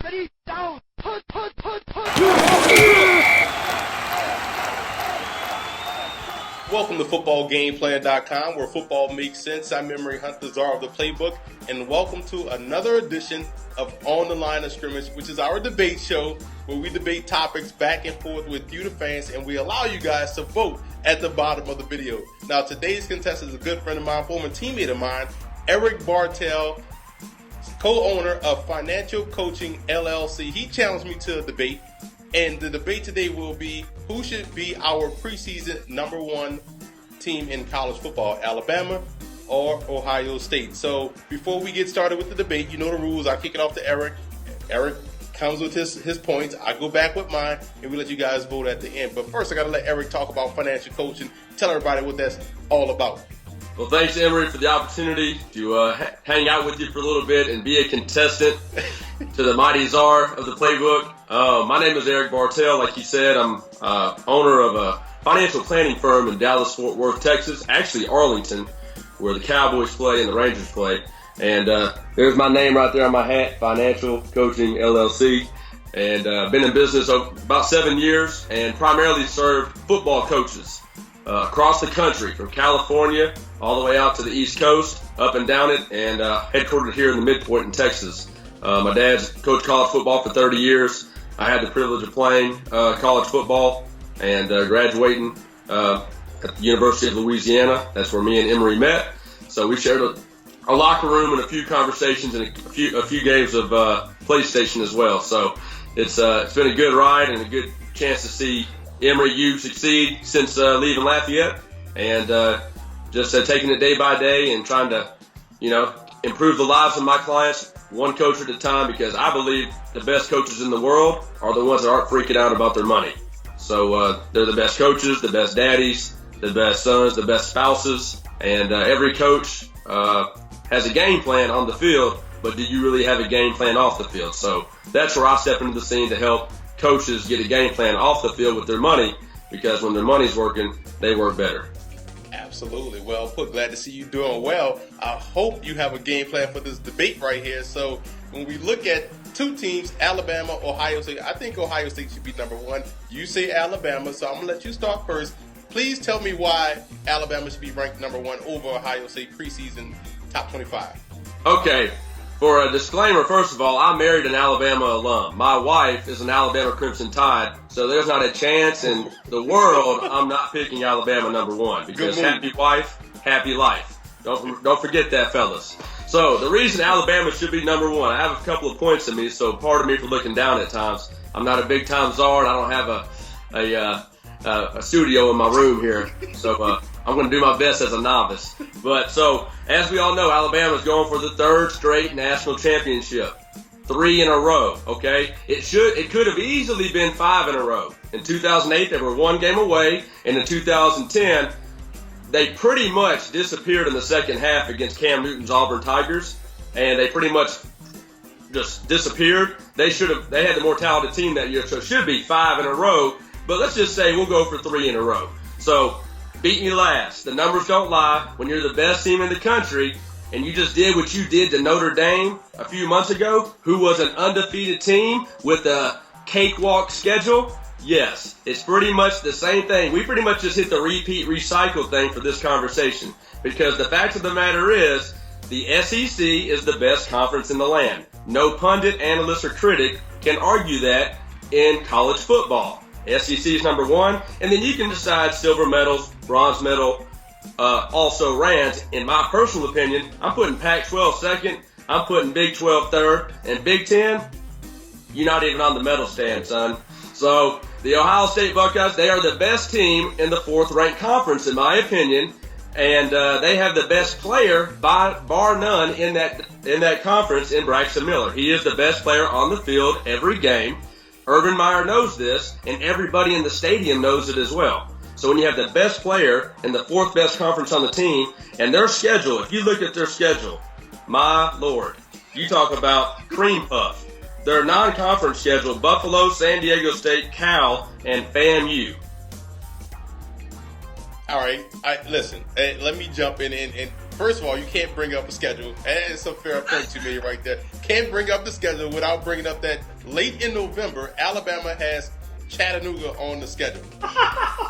Ready, down, put. Welcome to FootballGameplan.com, where football makes sense. I'm Memory Hunt, the czar of the playbook, and welcome to another edition of On the Line of Scrimmage, which is our debate show where we debate topics back and forth with you, the fans, and we allow you guys to vote at the bottom of the video. Now, today's contestant is a good friend of mine, former teammate of mine, Eric Bartell, co-owner of Financial Coaching LLC. He challenged me to a debate, and the debate today will be who should be our preseason number one team in college football, Alabama or Ohio State. So before we get started with the debate, you know the rules. I kick it off to Eric. Eric comes with his points. I go back with mine, and we let you guys vote at the end. But first, I got to let Eric talk about financial coaching. Tell everybody what that's all about. Well, thanks, Emory, for the opportunity to hang out with you for a little bit and be a contestant to the mighty czar of the playbook. My name is Eric Bartell. Like you said, I'm owner of a financial planning firm in Dallas-Fort Worth, Texas, actually Arlington, where the Cowboys play and the Rangers play. And there's my name right there on my hat, Financial Coaching LLC. And been in business about 7 years and primarily served football coaches across the country, from California all the way out to the East Coast, up and down it, and headquartered here in the Midpoint in Texas. My dad's coached college football for 30 years. I had the privilege of playing college football and graduating at the University of Louisiana. That's where me and Emory met. So we shared a locker room and a few conversations and a few games of PlayStation as well. So it's been a good ride and a good chance to see Emory, you succeed since leaving Lafayette, and just taking it day by day and trying to, improve the lives of my clients one coach at a time, because I believe the best coaches in the world are the ones that aren't freaking out about their money. So they're the best coaches, the best daddies, the best sons, the best spouses, and every coach has a game plan on the field, but do you really have a game plan off the field? So that's where I step into the scene to help coaches get a game plan off the field with their money, because when their money's working, they work better. Absolutely. Well put. Glad to see you doing well. I hope you have a game plan for this debate right here. So when we look at two teams, Alabama, Ohio State, I think Ohio State should be number one. You say Alabama, so I'm going to let you start first. Please tell me why Alabama should be ranked number one over Ohio State preseason top 25. Okay. For a disclaimer, first of all, I married an Alabama alum. My wife is an Alabama Crimson Tide, so there's not a chance in the world I'm not picking Alabama number one, because happy wife, happy life. Don't forget that, fellas. So the reason Alabama should be number one, I have a couple of points in me, so pardon me for looking down at times. I'm not a big-time czar, and I don't have a studio in my room here, so I'm going to do my best as a novice. But so, as we all know, Alabama's going for the third straight national championship. 3 in a row, okay? It could have easily been 5 in a row. In 2008, they were 1 game away, and in 2010, they pretty much disappeared in the second half against Cam Newton's Auburn Tigers, and they pretty much just disappeared. They had the more talented team that year, so it should be 5 in a row, but let's just say we'll go for 3 in a row. So, beat me last. The numbers don't lie. When you're the best team in the country and you just did what you did to Notre Dame a few months ago, who was an undefeated team with a cakewalk schedule, yes, it's pretty much the same thing. We pretty much just hit the repeat, recycle thing for this conversation, because the fact of the matter is the SEC is the best conference in the land. No pundit, analyst, or critic can argue that in college football. SEC is number one, and then you can decide silver medals, bronze medal, also rands. In my personal opinion, I'm putting Pac-12 second, I'm putting Big 12 third, and Big 10, you're not even on the medal stand, son. So the Ohio State Buckeyes, they are the best team in the 4th-ranked conference, in my opinion, and they have the best player, bar none, in that conference in Braxton Miller. He is the best player on the field every game. Urban Meyer knows this, and everybody in the stadium knows it as well. So when you have the best player in the 4th best conference on the team, and their schedule, if you look at their schedule, my Lord, you talk about cream puff. Their non-conference schedule, Buffalo, San Diego State, Cal, and FAMU. All right, listen, let me jump in and First of all, you can't bring up a schedule. It's a fair point to me right there. Can't bring up the schedule without bringing up that late in November, Alabama has Chattanooga on the schedule.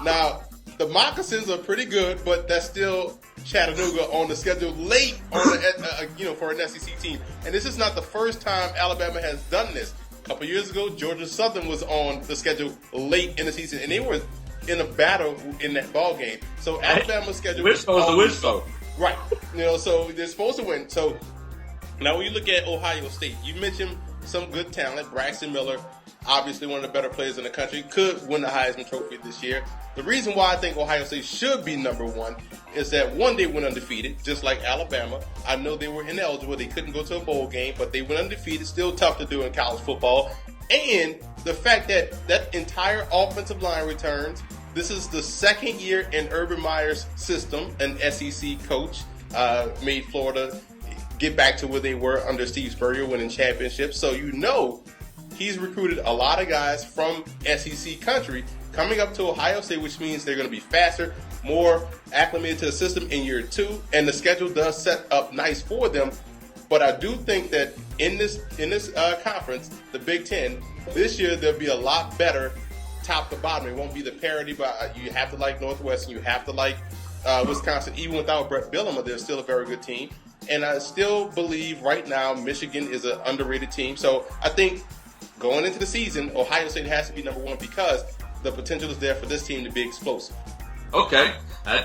Now, the Moccasins are pretty good, but that's still Chattanooga on the schedule late on the, for an SEC team. And this is not the first time Alabama has done this. A couple years ago, Georgia Southern was on the schedule late in the season, and they were in a battle in that ball game. So Alabama's schedule was the wishbone. Right. So they're supposed to win. So now when you look at Ohio State, you mentioned some good talent. Braxton Miller, obviously one of the better players in the country, could win the Heisman Trophy this year. The reason why I think Ohio State should be number one is that, one, they went undefeated, just like Alabama. I know they were ineligible. They couldn't go to a bowl game, but they went undefeated. Still tough to do in college football. And the fact that that entire offensive line returns. This is the second year in Urban Meyer's system. An SEC coach made Florida get back to where they were under Steve Spurrier, winning championships. So he's recruited a lot of guys from SEC country coming up to Ohio State, which means they're going to be faster, more acclimated to the system in year two, and the schedule does set up nice for them. But I do think that in this conference, the Big Ten, this year there'll be a lot better top to bottom. It won't be the parity, but you have to like Northwestern, you have to like Wisconsin. Even without Brett Bielema, they're still a very good team. And I still believe right now Michigan is an underrated team. So I think going into the season, Ohio State has to be number one because the potential is there for this team to be explosive. Okay.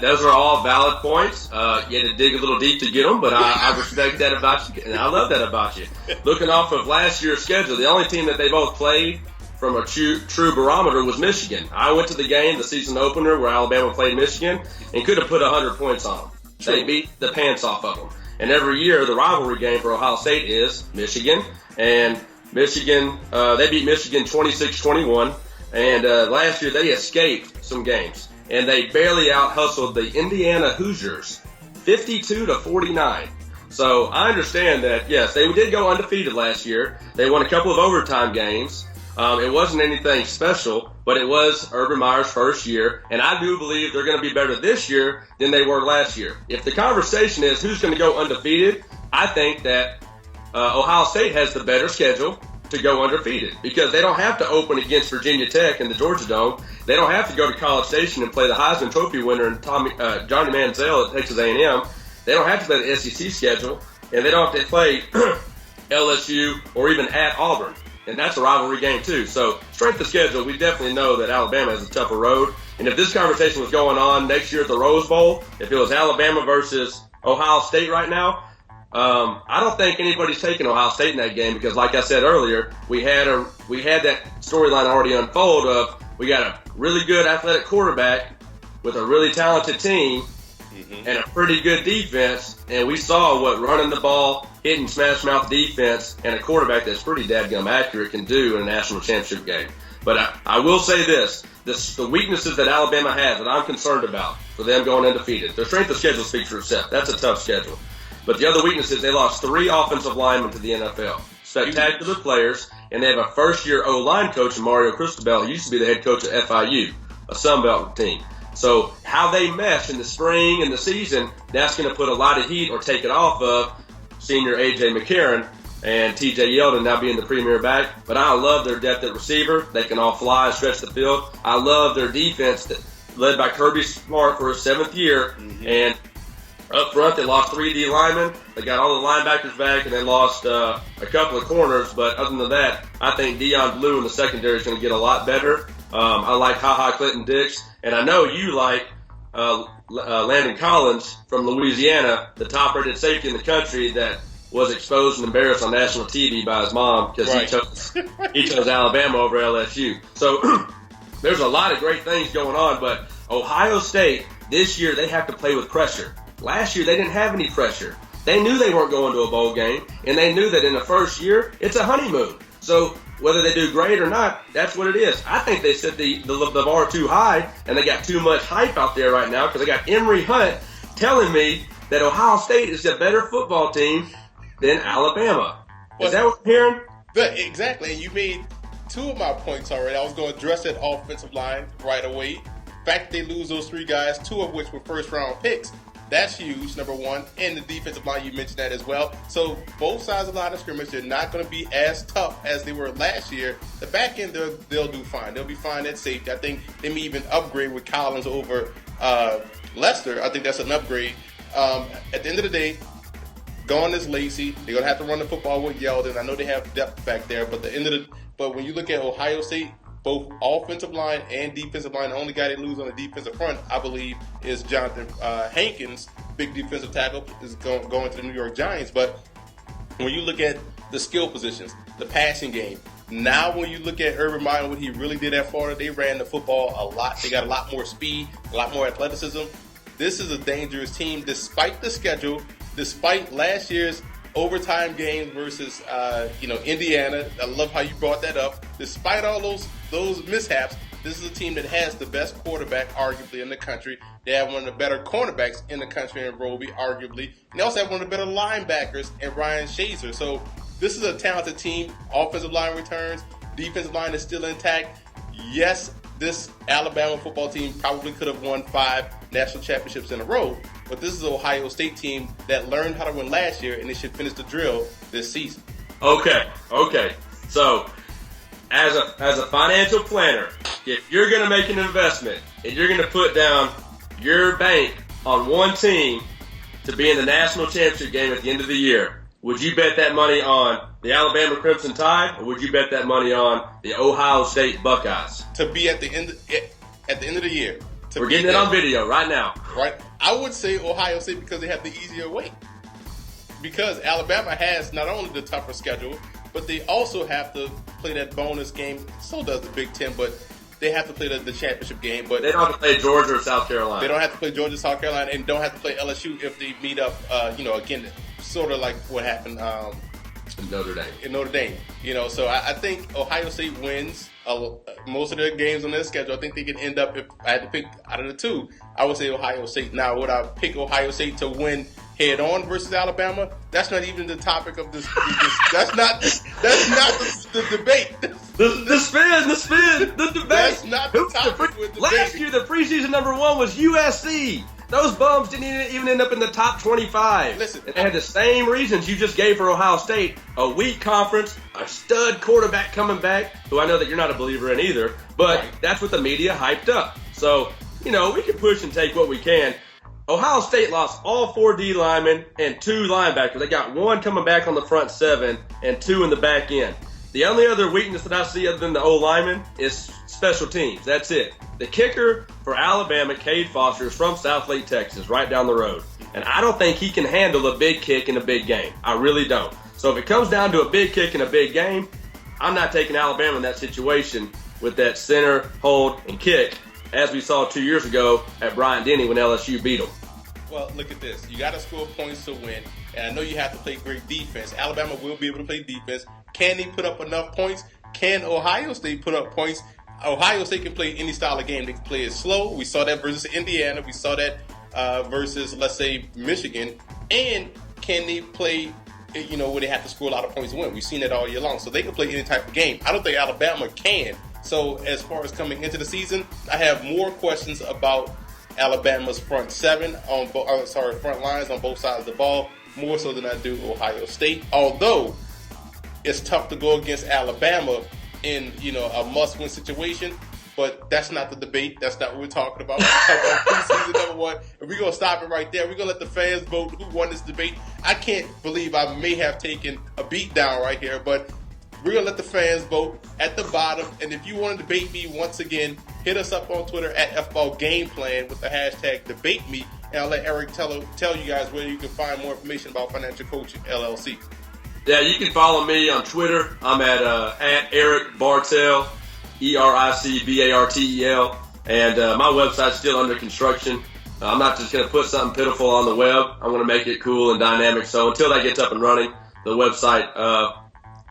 Those are all valid points. You had to dig a little deep to get them, but I respect that about you, and I love that about you. Looking off of last year's schedule, the only team that they both played from a true barometer was Michigan. I went to the game, the season opener, where Alabama played Michigan, and could have put 100 points on them. True. They beat the pants off of them. And every year, the rivalry game for Ohio State is Michigan. And Michigan, they beat Michigan 26-21. And last year, they escaped some games. And they barely out-hustled the Indiana Hoosiers 52-49. So I understand that, yes, they did go undefeated last year. They won a couple of overtime games. It wasn't anything special, but it was Urban Meyer's first year, and I do believe they're going to be better this year than they were last year. If the conversation is who's going to go undefeated, I think that Ohio State has the better schedule to go undefeated because they don't have to open against Virginia Tech in the Georgia Dome. They don't have to go to College Station and play the Heisman Trophy winner and Johnny Manziel at Texas A&M. They don't have to play the SEC schedule, and they don't have to play LSU or even at Auburn. And that's a rivalry game, too. So, strength of schedule, we definitely know that Alabama has a tougher road. And if this conversation was going on next year at the Rose Bowl, if it was Alabama versus Ohio State right now, I don't think anybody's taking Ohio State in that game because, like I said earlier, we had that storyline already unfold of we got a really good athletic quarterback with a really talented team and a pretty good defense, and we saw what running the ball, hitting smash mouth defense, and a quarterback that's pretty dadgum accurate can do in a national championship game. But I will say this, the weaknesses that Alabama has that I'm concerned about for them going undefeated, their strength of schedule speaks for itself. That's a tough schedule. But the other weakness is they lost 3 offensive linemen to the NFL. Spectacular players, and they have a first-year O-line coach in Mario Cristobal, who used to be the head coach at FIU, a Sun Belt team. So how they mesh in the spring and the season, that's going to put a lot of heat or take it off of senior A.J. McCarron and T.J. Yeldon now being the premier back. But I love their depth at receiver. They can all fly and stretch the field. I love their defense that led by Kirby Smart for his 7th year. And up front, they lost 3 D linemen. They got all the linebackers back, and they lost a couple of corners. But other than that, I think Deion Blue in the secondary is going to get a lot better. I like HaHa Clinton-Dix. And I know you like Landon Collins from Louisiana, the top-rated safety in the country that was exposed and embarrassed on national TV by his mom because he chose Alabama over LSU. So there's a lot of great things going on, but Ohio State, this year, they have to play with pressure. Last year, they didn't have any pressure. They knew they weren't going to a bowl game, and they knew that in the first year, it's a honeymoon. So whether they do great or not, that's what it is. I think they set the bar too high, and they got too much hype out there right now because they got Emory Hunt telling me that Ohio State is a better football team than Alabama. Is that what I'm hearing? Exactly. And you made 2 of my points already. I was going to address that offensive line right away. The fact that they lose those 3 guys, 2 of which were first-round picks, That's huge, number one. And the defensive line, you mentioned that as well. So both sides of the line of scrimmage, they're not going to be as tough as they were last year. The back end, they'll do fine. They'll be fine at safety. I think they may even upgrade with Collins over Lester. I think that's an upgrade. At the end of the day, Gone is Lacey. They're going to have to run the football with Yeldon. I know they have depth back there, but but when you look at Ohio State, both offensive line and defensive line, the only guy they lose on the defensive front, I believe, is Jonathan Hankins, big defensive tackle, is going to the New York Giants. But when you look at the skill positions, the passing game, now when you look at Urban Meyer and what he really did at Florida, they ran the football a lot. They got a lot more speed, a lot more athleticism. This is a dangerous team despite the schedule, despite last year's overtime game versus Indiana. I love how you brought that up. Despite all those mishaps, this is a team that has the best quarterback arguably in the country. They have one of the better cornerbacks in the country in Roby, arguably. And they also have one of the better linebackers in Ryan Shazer. So this is a talented team. Offensive line returns. Defensive line is still intact. Yes, this Alabama football team probably could have won 5 national championships in a row. But this is an Ohio State team that learned how to win last year, and they should finish the drill this season. Okay. So, as a financial planner, if you're going to make an investment and you're going to put down your bank on one team to be in the national championship game at the end of the year, would you bet that money on the Alabama Crimson Tide, or would you bet that money on the Ohio State Buckeyes? To be at the end of the year. We're getting it on video right now. Right. I would say Ohio State because they have the easier way. Because Alabama has not only the tougher schedule, but they also have to play that bonus game. So does the Big Ten, but they have to play the championship game. But they don't have to play Georgia or South Carolina. They don't have to play Georgia, South Carolina, and don't have to play LSU if they meet up. Again, sort of like what happened in Notre Dame. So I think Ohio State wins most of their games on their schedule. I think they can end up, if I had to pick out of the two, I would say Ohio State. Now, would I pick Ohio State to win head on versus Alabama? That's not even the topic of this. That's not the debate. The spin, the debate. That's not the topic with the Last year, the preseason number 1 was USC. Those bums didn't even end up in the top 25. Listen, and they had the same reasons you just gave for Ohio State. A weak conference, a stud quarterback coming back, who I know that you're not a believer in either, but that's what the media hyped up. So, we can push and take what we can. Ohio State lost all 4 D linemen and 2 linebackers. They got 1 coming back on the front 7 and 2 in the back end. The only other weakness that I see other than the O-lineman is special teams. That's it. The kicker for Alabama, Cade Foster, is from Southlake, Texas, right down the road. And I don't think he can handle a big kick in a big game. I really don't. So if it comes down to a big kick in a big game, I'm not taking Alabama in that situation with that center, hold, and kick, as we saw 2 years ago at Bryant-Denny when LSU beat them. Well, look at this. You got to score points to win. And I know you have to play great defense. Alabama will be able to play defense. Can they put up enough points? Can Ohio State put up points? Ohio State can play any style of game. They can play it slow. We saw that versus Indiana. We saw that versus, let's say, Michigan. And can they play, where they have to score a lot of points to win? We've seen that all year long. So they can play any type of game. I don't think Alabama can. So as far as coming into the season, I have more questions about Alabama's front lines on both sides of the ball, more so than I do Ohio State. Although it's tough to go against Alabama in a must-win situation, but that's not the debate. That's not what we're talking about. We're talking about preseason number 1, and we're gonna stop it right there. We're gonna let the fans vote who won this debate. I can't believe I may have taken a beat down right here, but we're going to let the fans vote at the bottom. And if you want to debate me once again, hit us up on Twitter at FBallGamePlan with the hashtag DebateMe. And I'll let Eric tell you guys where you can find more information about Financial Coaching LLC. Yeah, you can follow me on Twitter. I'm at Eric Bartel, EricBartel. And my website's still under construction. I'm not just going to put something pitiful on the web. I'm going to make it cool and dynamic. So until that gets up and running, the website,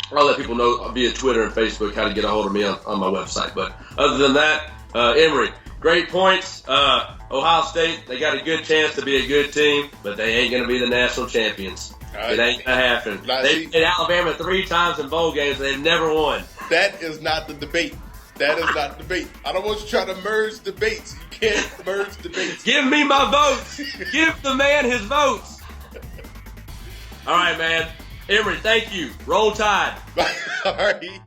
I'll let people know via Twitter and Facebook how to get a hold of me on my website. But other than that, Emory, great points. Ohio State, they got a good chance to be a good team, but they ain't going to be the national champions. It ain't going to happen. They played Alabama 3 times in bowl games, and they've never won. That is not the debate. That is not the debate. I don't want you trying to merge debates. You can't merge debates. Give me my votes. Give the man his votes. All right, man. Emery, thank you. Roll Tide. All right.